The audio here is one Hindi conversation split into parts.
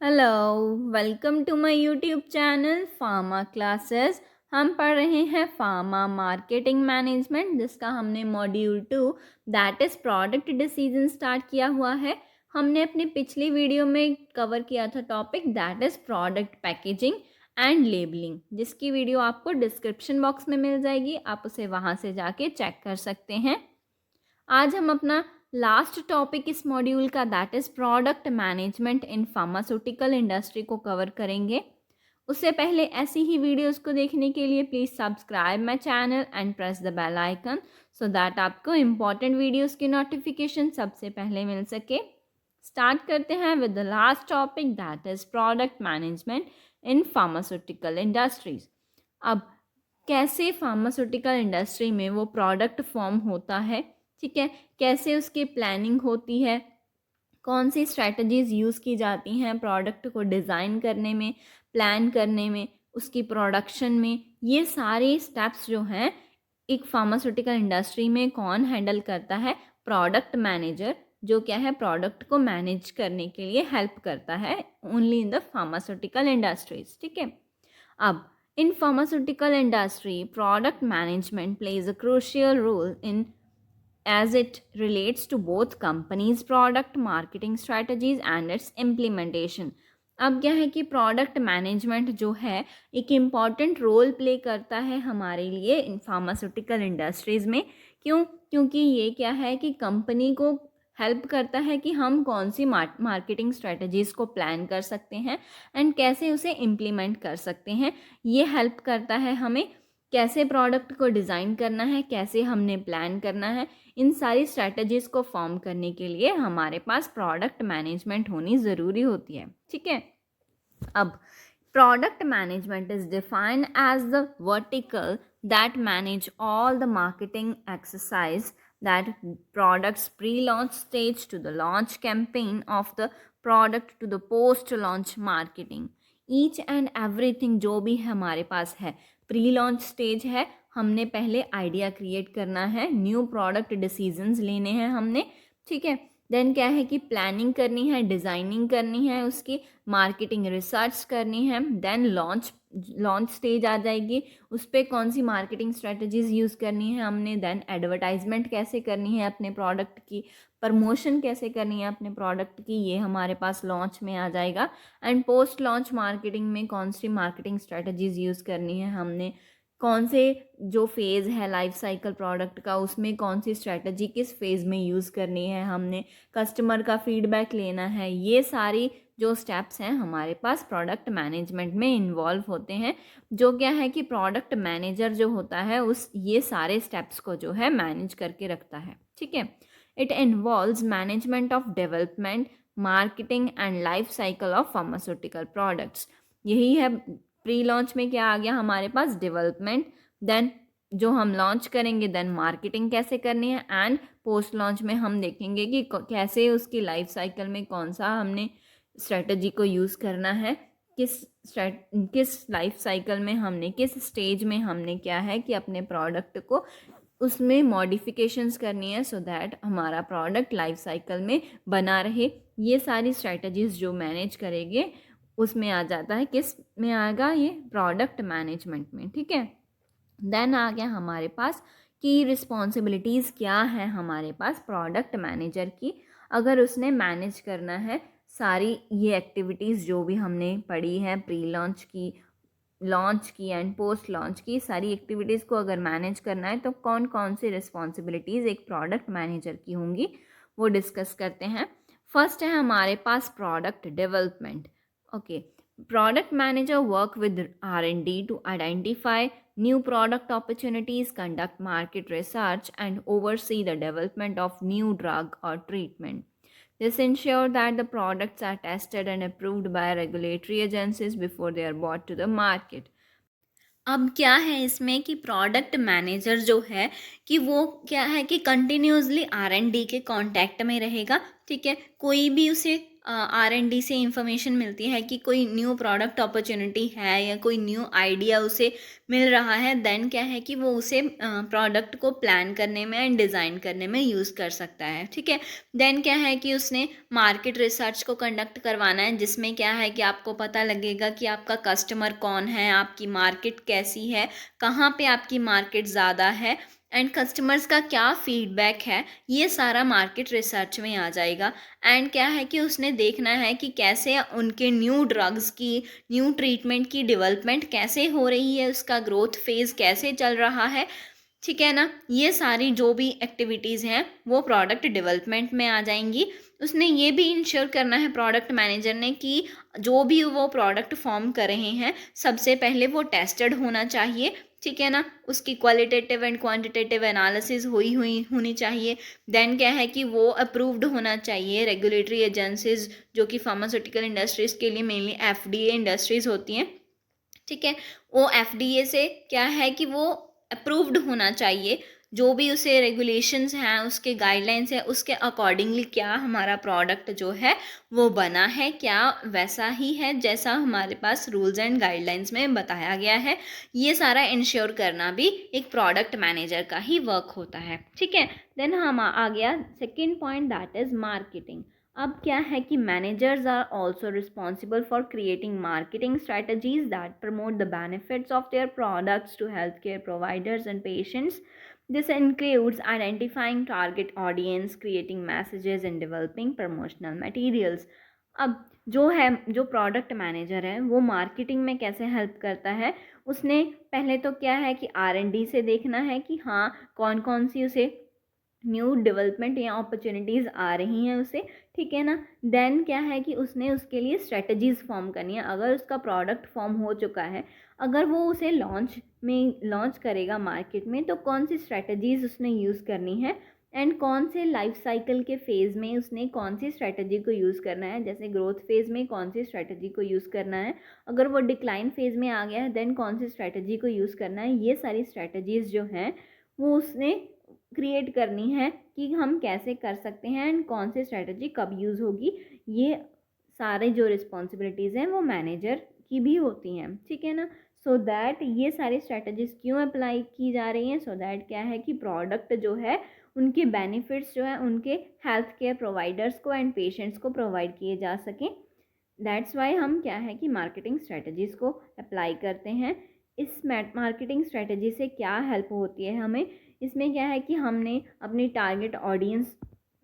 Hello, welcome to my YouTube channel pharma classes. हम पढ़ रहे हैं फार्मा मार्केटिंग मैनेजमेंट, जिसका हमने module 2 that is product decision start किया हुआ है। हमने अपनी पिछली वीडियो में कवर किया था topic that is product packaging and labelling, जिसकी वीडियो आपको डिस्क्रिप्शन बॉक्स में मिल जाएगी। आप उसे वहाँ से जाके चेक कर सकते हैं। आज हम अपना लास्ट टॉपिक इस मॉड्यूल का that is product management in pharmaceutical industry को कवर करेंगे। उससे पहले ऐसी ही वीडियोस को देखने के लिए please subscribe my channel and press the bell icon so that आपको इम्पॉर्टेंट वीडियोस की नोटिफिकेशन सबसे पहले मिल सके। स्टार्ट करते हैं with the last topic that is product management in pharmaceutical industries. अब कैसे फार्मास्यूटिकल इंडस्ट्री में वो प्रोडक्ट फॉर्म होता है, ठीक है, कैसे उसकी प्लानिंग होती है, कौन सी स्ट्रैटेजीज़ यूज़ की जाती हैं प्रोडक्ट को डिज़ाइन करने में, प्लान करने में, उसकी प्रोडक्शन में, ये सारे स्टेप्स जो हैं एक फार्मास्यूटिकल इंडस्ट्री में कौन हैंडल करता है? प्रोडक्ट मैनेजर, जो क्या है प्रोडक्ट को मैनेज करने के लिए हेल्प करता है only in the pharmaceutical industries. ठीक है, अब in pharmaceutical industry product management plays a crucial role in as it relates to both companies product marketing strategies and its implementation। अब क्या है कि प्रोडक्ट मैनेजमेंट जो है एक इम्पॉर्टेंट रोल प्ले करता है हमारे लिए इन फार्मास्यूटिकल इंडस्ट्रीज़ में। क्योंकि ये क्या है कि कंपनी को हेल्प करता है कि हम कौन सी मार्केटिंग स्ट्रेटजीज़ को प्लान कर सकते हैं एंड कैसे उसे इम्प्लीमेंट कर सकते हैं। ये हेल्प करता है हमें कैसे प्रोडक्ट को डिज़ाइन करना है, कैसे हमने प्लान करना है। इन सारी स्ट्रैटेजीज़ को फॉर्म करने के लिए हमारे पास प्रोडक्ट मैनेजमेंट होनी ज़रूरी होती है। ठीक है, अब product management is defined as the vertical that manage all the marketing exercise that products pre-launch stage to the launch campaign of the product to the post-launch marketing। each and everything जो भी हमारे पास है, प्री लॉन्च स्टेज है, हमने पहले आइडिया क्रिएट करना है, न्यू प्रोडक्ट डिसीजंस लेने हैं हमने। ठीक है, देन क्या है कि प्लानिंग करनी है, डिज़ाइनिंग करनी है, उसकी मार्केटिंग रिसर्च करनी है, देन लॉन्च स्टेज आ जाएगी, उस पर कौन सी मार्केटिंग स्ट्रेटजीज़ यूज़ करनी है हमने, देन एडवर्टाइजमेंट कैसे करनी है अपने प्रोडक्ट की, प्रमोशन कैसे करनी है अपने प्रोडक्ट की, ये हमारे पास लॉन्च में आ जाएगा। एंड पोस्ट लॉन्च मार्केटिंग में कौन सी मार्केटिंग स्ट्रेटजीज़ यूज़ करनी है हमने, कौन से जो फेज़ है लाइफ साइकिल प्रोडक्ट का उसमें कौन सी स्ट्रेटजी किस फेज़ में यूज़ करनी है हमने, कस्टमर का फीडबैक लेना है। ये सारी जो स्टेप्स हैं हमारे पास प्रोडक्ट मैनेजमेंट में इन्वॉल्व होते हैं। जो क्या है कि प्रोडक्ट मैनेजर जो होता है उस ये सारे स्टेप्स को जो है मैनेज करके रखता है। ठीक है, it involves management of development, marketing and life cycle of pharmaceutical products. यही है, प्री लॉन्च में क्या आ गया हमारे पास, डेवलपमेंट, देन जो हम लॉन्च करेंगे, देन मार्केटिंग कैसे करनी है, एंड पोस्ट लॉन्च में हम देखेंगे कि कैसे उसकी लाइफ साइकिल में कौन सा हमने स्ट्रेटजी को यूज़ करना है, किस लाइफ साइकिल में हमने, किस स्टेज में हमने क्या है कि अपने प्रोडक्ट को उसमें मॉडिफिकेशंस करनी है सो दैट हमारा प्रोडक्ट लाइफ साइकिल में बना रहे। ये सारी स्ट्रेटजीज़ जो मैनेज करेंगे उसमें आ जाता है, किस में आएगा, ये प्रोडक्ट मैनेजमेंट में। ठीक है, देन आ गया हमारे पास की रिस्पॉन्सिबिलिटीज़ क्या है हमारे पास प्रोडक्ट मैनेजर की, अगर उसने मैनेज करना है सारी ये एक्टिविटीज़ जो भी हमने पढ़ी हैं, प्री लॉन्च की एंड पोस्ट लॉन्च की सारी एक्टिविटीज़ को अगर मैनेज करना है तो कौन कौन सी रिस्पॉन्सिबिलिटीज़ एक प्रोडक्ट मैनेजर की होंगी वो डिस्कस करते हैं। फर्स्ट है हमारे पास product development. Okay, product manager work with R&D to identify new product opportunities, conduct market research and oversee the development of new drug or treatment. This ensure that the products are tested and approved by regulatory agencies before they are brought to the market। अब क्या है इसमें कि प्रोडक्ट मैनेजर जो है कि वो क्या है कि कंटिन्यूसली R&D के कांटेक्ट में रहेगा। ठीक है, कोई भी उसे R&D से इंफॉर्मेशन मिलती है कि कोई न्यू प्रोडक्ट अपॉर्चुनिटी है या कोई न्यू आइडिया उसे मिल रहा है, देन क्या है कि वो उसे प्रोडक्ट को प्लान करने में एंड डिज़ाइन करने में यूज़ कर सकता है, ठीक है। देन क्या है कि उसने मार्केट रिसर्च को कंडक्ट करवाना है, जिसमें क्या है कि आपको पता लगेगा कि आपका कस्टमर कौन है, आपकी मार्केट कैसी है, कहाँ पे आपकी मार्केट ज़्यादा है एंड कस्टमर्स का क्या फीडबैक है, ये सारा मार्केट रिसर्च में आ जाएगा। एंड क्या है कि उसने देखना है कि कैसे उनके न्यू ड्रग्स की, न्यू ट्रीटमेंट की डेवलपमेंट कैसे हो रही है, उसका ग्रोथ फेज़ कैसे चल रहा है, ठीक है ना। ये सारी जो भी एक्टिविटीज़ हैं वो प्रोडक्ट डेवलपमेंट में आ जाएंगी। उसने ये भी इंश्योर करना है प्रोडक्ट मैनेजर ने कि जो भी वो प्रोडक्ट फॉर्म कर रहे हैं सबसे पहले वो टेस्टेड होना चाहिए, ठीक है ना। उसकी क्वालिटेटिव एंड क्वांटिटेटिव एनालिसिस हुई हुई होनी चाहिए। देन क्या है कि वो अप्रूव्ड होना चाहिए रेगुलेटरी एजेंसीज, जो कि फार्मास्यूटिकल इंडस्ट्रीज़ के लिए मेनली FDA इंडस्ट्रीज़ होती हैं, ठीक है। वो FDA से क्या है कि वो अप्रूव्ड होना चाहिए। जो भी उसे रेगुलेशंस हैं, उसके गाइडलाइंस हैं, उसके अकॉर्डिंगली क्या हमारा प्रोडक्ट जो है वो बना है, क्या वैसा ही है जैसा हमारे पास रूल्स एंड गाइडलाइंस में बताया गया है। ये सारा इंश्योर करना भी एक प्रोडक्ट मैनेजर का ही वर्क होता है, ठीक है। देन हम आ गया second point, that is marketing. अब क्या है कि managers are also responsible for creating marketing strategies that promote the benefits of their products to health care providers and patients. This includes identifying target audience, creating messages and developing promotional materials. अब जो प्रोडक्ट मैनेजर है वो मार्केटिंग में कैसे हेल्प करता है, उसने पहले तो क्या है कि R&D से देखना है कि हाँ कौन कौन सी उसे न्यू डेवलपमेंट या अपॉर्चुनिटीज़ आ रही हैं उसे, ठीक है ना। देन क्या है कि उसने उसके लिए स्ट्रेटजीज़ फॉर्म करनी है। अगर उसका प्रोडक्ट फॉर्म हो चुका है, अगर वो उसे लॉन्च करेगा मार्केट में, तो कौन सी स्ट्रेटजीज़ उसने यूज़ करनी है एंड कौन से लाइफ साइकिल के फेज़ में उसने कौन सी स्ट्रेटजी को यूज़ करना है। जैसे ग्रोथ फेज़ में कौन सी स्ट्रेटजी को यूज़ करना है, अगर वो डिक्लाइन फेज़ में आ गया है देन कौन सी स्ट्रेटजी को यूज़ करना है। ये सारी स्ट्रेटजीज़ जो हैं वो उसने क्रिएट करनी है कि हम कैसे कर सकते हैं एंड कौन सी स्ट्रेटजी कब यूज़ होगी। ये सारे जो रिस्पॉन्सिबिलिटीज़ हैं वो मैनेजर की भी होती हैं, ठीक है ना। सो दैट ये सारी स्ट्रेटजीज़ क्यों अप्लाई की जा रही हैं, सो दैट क्या है कि प्रोडक्ट जो है उनके बेनिफिट्स जो है उनके हेल्थ केयर प्रोवाइडर्स को एंड पेशेंट्स को प्रोवाइड किए जा सकें। दैट्स वाई हम क्या है कि मार्केटिंग स्ट्रेटजीज़ को अप्लाई करते हैं। इस मार्केटिंग स्ट्रेटजी से क्या हेल्प होती है हमें, इसमें क्या है कि हमने अपनी टारगेट ऑडियंस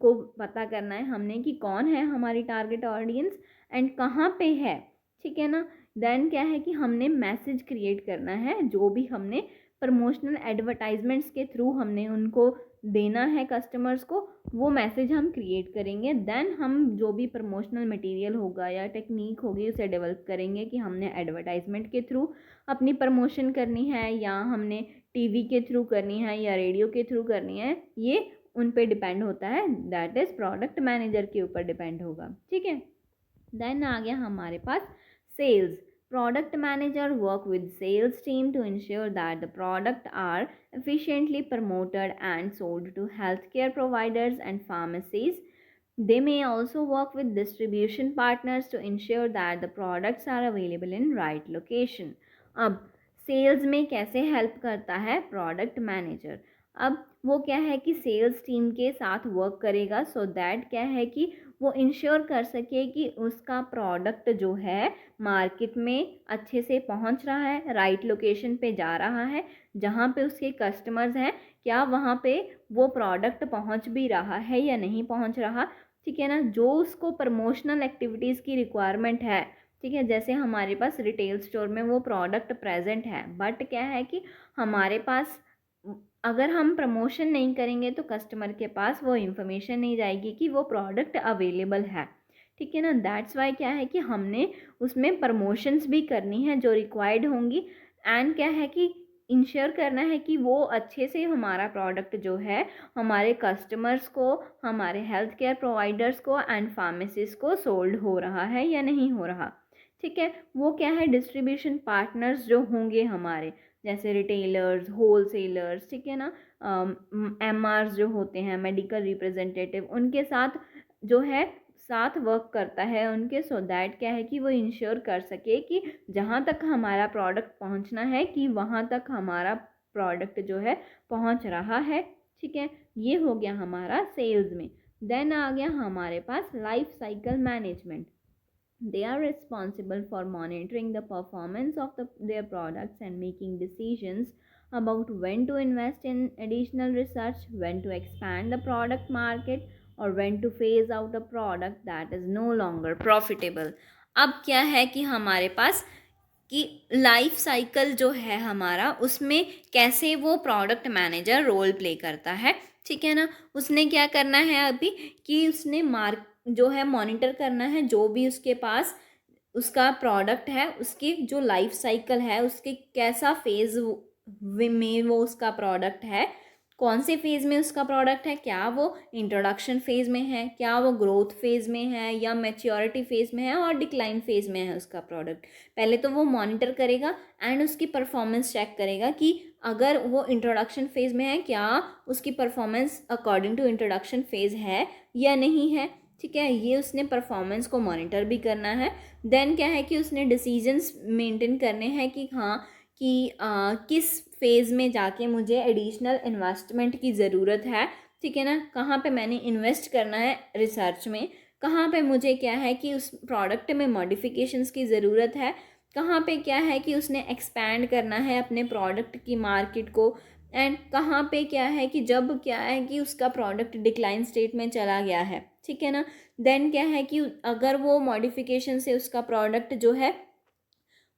को पता करना है, हमने कि कौन है हमारी टारगेट ऑडियंस एंड कहाँ पे है, ठीक है ना। देन क्या है कि हमने मैसेज क्रिएट करना है, जो भी हमने प्रमोशनल एडवर्टाइजमेंट्स के थ्रू हमने उनको देना है कस्टमर्स को, वो मैसेज हम क्रिएट करेंगे। देन हम जो भी प्रमोशनल मटेरियल होगा या टेक्निक होगी उसे डेवलप करेंगे कि हमने एडवर्टाइजमेंट के थ्रू अपनी प्रमोशन करनी है या हमने टीवी के थ्रू करनी है या रेडियो के थ्रू करनी है। ये उन पे डिपेंड होता है, दैट इज़ प्रोडक्ट मैनेजर के ऊपर डिपेंड होगा, ठीक है। देन आ गया हमारे पास sales. Product manager work with sales team to ensure that the product are efficiently promoted and sold to healthcare providers and pharmacies. They may also work with distribution partners to ensure that the products are available in right location. अब सेल्स में कैसे हेल्प करता है प्रोडक्ट मैनेजर। अब वो क्या है कि सेल्स टीम के साथ वर्क करेगा सो दैट क्या है कि वो इंश्योर कर सके कि उसका प्रोडक्ट जो है मार्केट में अच्छे से पहुंच रहा है, राइट लोकेशन पे जा रहा है, जहां पे उसके कस्टमर्स हैं क्या वहां पे वो प्रोडक्ट पहुंच भी रहा है या नहीं पहुंच रहा, ठीक है ना। जो उसको प्रमोशनल एक्टिविटीज़ की रिक्वायरमेंट है, ठीक है, जैसे हमारे पास रिटेल स्टोर में वो प्रोडक्ट प्रेजेंट है बट क्या है कि हमारे पास अगर हम प्रमोशन नहीं करेंगे तो कस्टमर के पास वो इन्फॉर्मेशन नहीं जाएगी कि वो प्रोडक्ट अवेलेबल है, ठीक है ना। दैट्स वाई क्या है कि हमने उसमें प्रमोशंस भी करनी है जो रिक्वायर्ड होंगी एंड क्या है कि इंश्योर करना है कि वो अच्छे से हमारा प्रोडक्ट जो है हमारे कस्टमर्स को, हमारे हेल्थ केयर प्रोवाइडर्स को एंड फार्मेसीज को सोल्ड हो रहा है या नहीं हो रहा, ठीक है। वो क्या है डिस्ट्रीब्यूशन पार्टनर्स जो होंगे हमारे, जैसे रिटेलर्स, होलसेलर्स, ठीक है ना, MRs जो होते हैं मेडिकल रिप्रेजेंटेटिव, उनके साथ जो है साथ वर्क करता है उनके, सो दैट क्या है कि वो इंश्योर कर सके कि जहाँ तक हमारा प्रोडक्ट पहुँचना है कि वहाँ तक हमारा प्रोडक्ट जो है पहुँच रहा है। ठीक है, ये हो गया हमारा सेल्स में। देन आ गया हमारे पास life cycle management. They are responsible for monitoring the performance of their products and making decisions about when to invest in additional research, when to expand the product market, or when to phase out a product that is no longer profitable. अब क्या है कि हमारे पास कि लाइफ साइकिल जो है हमारा, उसमें कैसे वो प्रोडक्ट मैनेजर रोल प्ले करता है। ठीक है ना, उसने क्या करना है अभी कि उसने जो है मॉनिटर करना है जो भी उसके पास उसका प्रोडक्ट है, उसकी जो लाइफ साइकिल है, उसके कैसा फेज़ में वो उसका प्रोडक्ट है, कौन से फेज़ में उसका प्रोडक्ट है, क्या वो इंट्रोडक्शन फेज़ में है, क्या वो ग्रोथ फेज़ में है, या मैच्योरिटी फेज़ में है और डिक्लाइन फेज़ में है उसका प्रोडक्ट। पहले तो वो मॉनिटर करेगा एंड उसकी परफॉर्मेंस चेक करेगा कि अगर वो इंट्रोडक्शन फेज़ में है, क्या उसकी performance according to introduction phase है या नहीं है। ठीक है, ये उसने परफॉर्मेंस को मॉनिटर भी करना है। देन क्या है कि उसने डिसीजंस मेंटेन करने हैं कि हाँ कि किस फेज़ में जाके मुझे एडिशनल इन्वेस्टमेंट की ज़रूरत है। ठीक है ना, कहाँ पे मैंने इन्वेस्ट करना है रिसर्च में, कहाँ पे मुझे क्या है कि उस प्रोडक्ट में मॉडिफिकेशंस की ज़रूरत है, कहाँ पे क्या है कि उसने एक्सपैंड करना है अपने प्रोडक्ट की मार्केट को, एंड कहाँ पे क्या है कि जब क्या है कि उसका प्रोडक्ट डिक्लाइन स्टेट में चला गया है। ठीक है ना, देन क्या है कि अगर वो मॉडिफिकेशन से उसका प्रोडक्ट जो है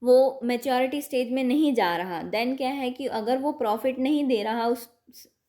वो मैच्योरिटी स्टेज में नहीं जा रहा, देन क्या है कि अगर वो प्रॉफिट नहीं दे रहा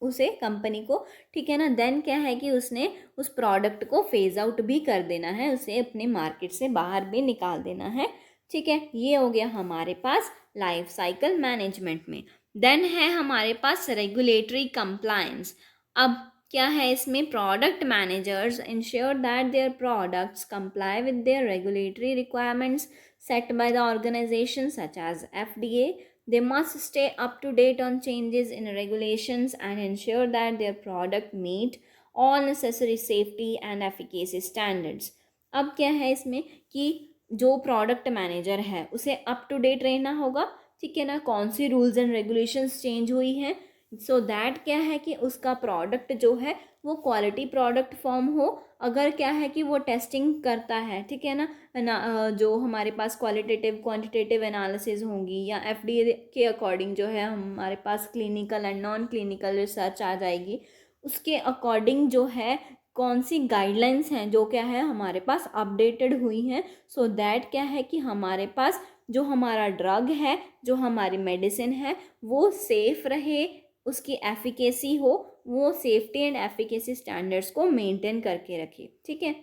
उसे कंपनी को, ठीक है ना, देन क्या है कि उसने उस प्रोडक्ट को फेज आउट भी कर देना है, उसे अपने मार्केट से बाहर भी निकाल देना है। ठीक है, ये हो गया हमारे पास लाइफ साइकिल मैनेजमेंट में। देन है हमारे पास रेगुलेटरी कंप्लायंस। अब क्या है इसमें, product managers ensure that their products comply with their regulatory requirements set by the organizations such as FDA. They must stay up to date on changes in regulations and ensure that their product meet all necessary safety and efficacy standards. अब क्या है इसमें कि जो प्रोडक्ट मैनेजर है उसे अप टू डेट रहना होगा। ठीक है ना, कौन सी रूल्स एंड रेगुलेशंस चेंज हुई हैं, सो दैट क्या है कि उसका प्रोडक्ट जो है वो क्वालिटी प्रोडक्ट फॉर्म हो। अगर क्या है कि वो टेस्टिंग करता है, ठीक है ना, जो हमारे पास क्वालिटेटिव क्वांटिटेटिव एनालिसिस होंगी या एफडीए के अकॉर्डिंग जो है हमारे पास clinical and non clinical research आ जाएगी, उसके अकॉर्डिंग जो है कौन सी गाइडलाइंस हैं जो क्या है हमारे पास अपडेटेड हुई हैं, सो दैट क्या है कि हमारे पास जो हमारा ड्रग है, जो हमारी मेडिसिन है, वो सेफ़ रहे, उसकी एफिकेसी हो, वो सेफ्टी एंड एफिकेसी स्टैंडर्ड्स को मेंटेन करके रखे। ठीक है,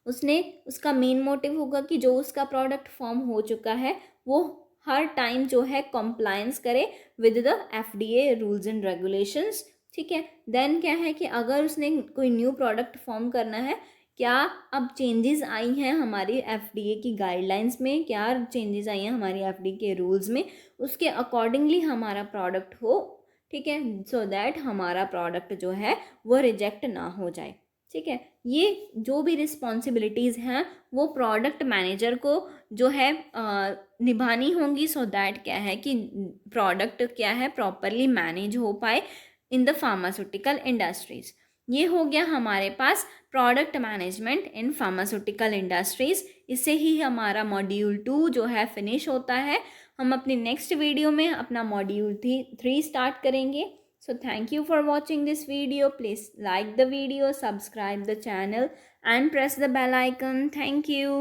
उसने उसका मेन मोटिव होगा कि जो उसका प्रोडक्ट फॉर्म हो चुका है वो हर टाइम जो है कंप्लायंस करे with the FDA rules and regulations. ठीक है, देन क्या है कि अगर उसने कोई न्यू प्रोडक्ट फॉर्म करना है, क्या अब चेंजेस आई हैं हमारी एफडीए की गाइडलाइंस में, क्या चेंजेस आई हैं हमारी एफडीए के रूल्स में, उसके अकॉर्डिंगली हमारा प्रोडक्ट हो। ठीक है, सो दैट हमारा प्रोडक्ट जो है वो रिजेक्ट ना हो जाए। ठीक है, ये जो भी रिस्पॉन्सिबिलिटीज़ हैं वो प्रोडक्ट मैनेजर को जो है निभानी होंगी, सो दैट क्या है कि प्रोडक्ट क्या है प्रॉपरली मैनेज हो पाए इन द फार्मास्यूटिकल इंडस्ट्रीज़। ये हो गया हमारे पास product management in pharmaceutical industries. इससे ही हमारा मॉड्यूल 2 जो है फिनिश होता है। हम अपनी नेक्स्ट वीडियो में अपना मॉड्यूल 3 स्टार्ट करेंगे। So thank you for watching this video. Please like the video, subscribe the channel and press the bell icon. Thank you.